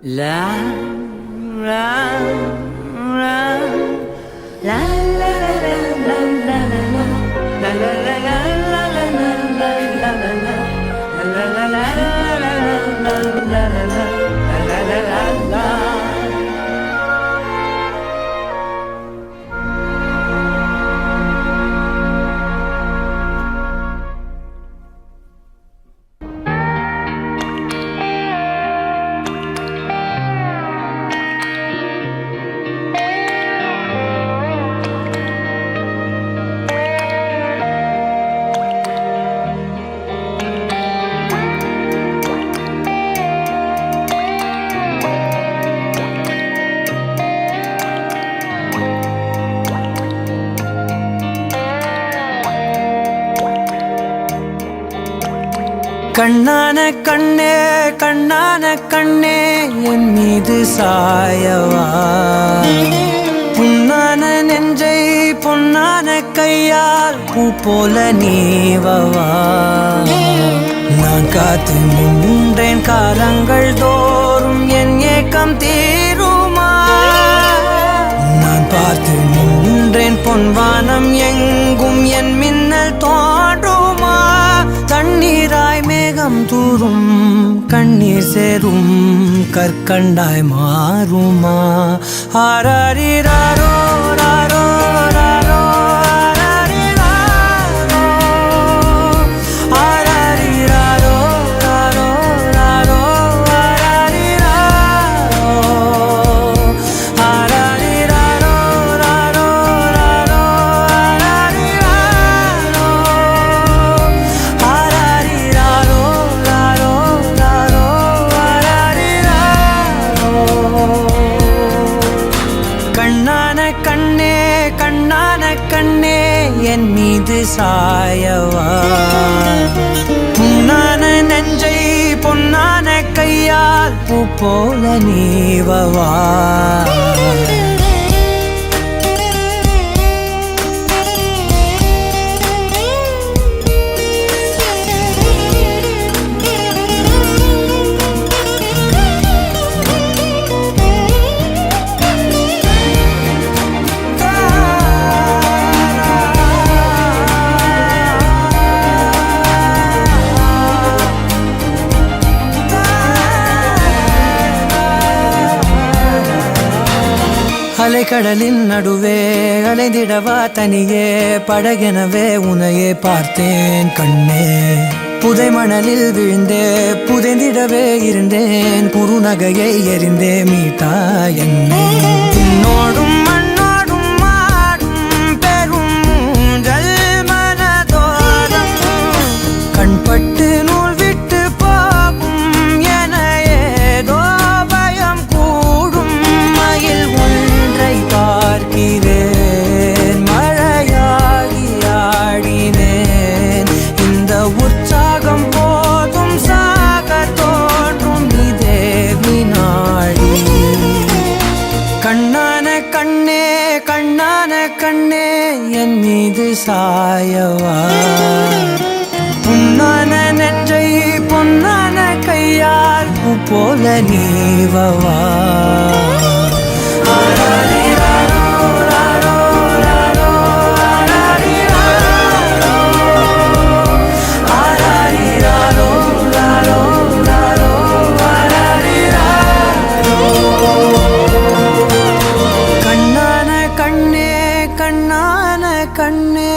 La la la la la கண்ணான கண்ணே கண்ணான கண்ணே என் மீது சாயவா புண்ணான நெஞ்சை பொன்னான கையால் பூ போல நீவவா நான் காத்து நின்றேன் காலங்கள் தோறும் என் ஏக்கம் தீருமா நான் பார்த்து நின்றேன் பொன்வானம் எங்கும் என் மின்னல் தோன்றுமா தண்ணீராய் மேகம் தூரும் கண்ணீர் சேரும் கற்கண்டாய் மாறுமா ஆராரிராரோ ராரோ ராரோ ஆராரிராரோ ராரோ ராரோ ஆராரிராரோ ராரோ ராரோ கண்ணான கண்ணே கண்ணான கண்ணே என் மீது சாயவா புண்ணான நெஞ்சை பொன்னான கையால் பூ போல நீவவா அலைக்கடலின் நடுவே அலைந்திடவா தனியே படகெனவே உனையே பார்த்தேன் கண்ணே புதை மணலில் விழுந்தே புதைந்திடவே இருந்தேன் குறுநகையை எறிந்தே மீட்டா என்னை உன்னோடும் மண்ணோடும் மாடும் பெரும் ஊஞ்சல் மனதோரம் கண்பட்டு நூல் விட்டு போகும் என ஏதோ பயம் கூடும் மயில் பார்க்கிறேன் மழையாகி ஆடினேன் இந்த உற்சாகம் போதும் சாக தோன்றும் இதே வினாடி கண்ணான கண்ணே கண்ணான கண்ணே என் மீது சாயவா புண்ணான நெஞ்சை பொன்னான கையால் பூ போல நீவவா கண்ணான கண்ணே கண்ணான கண்ணே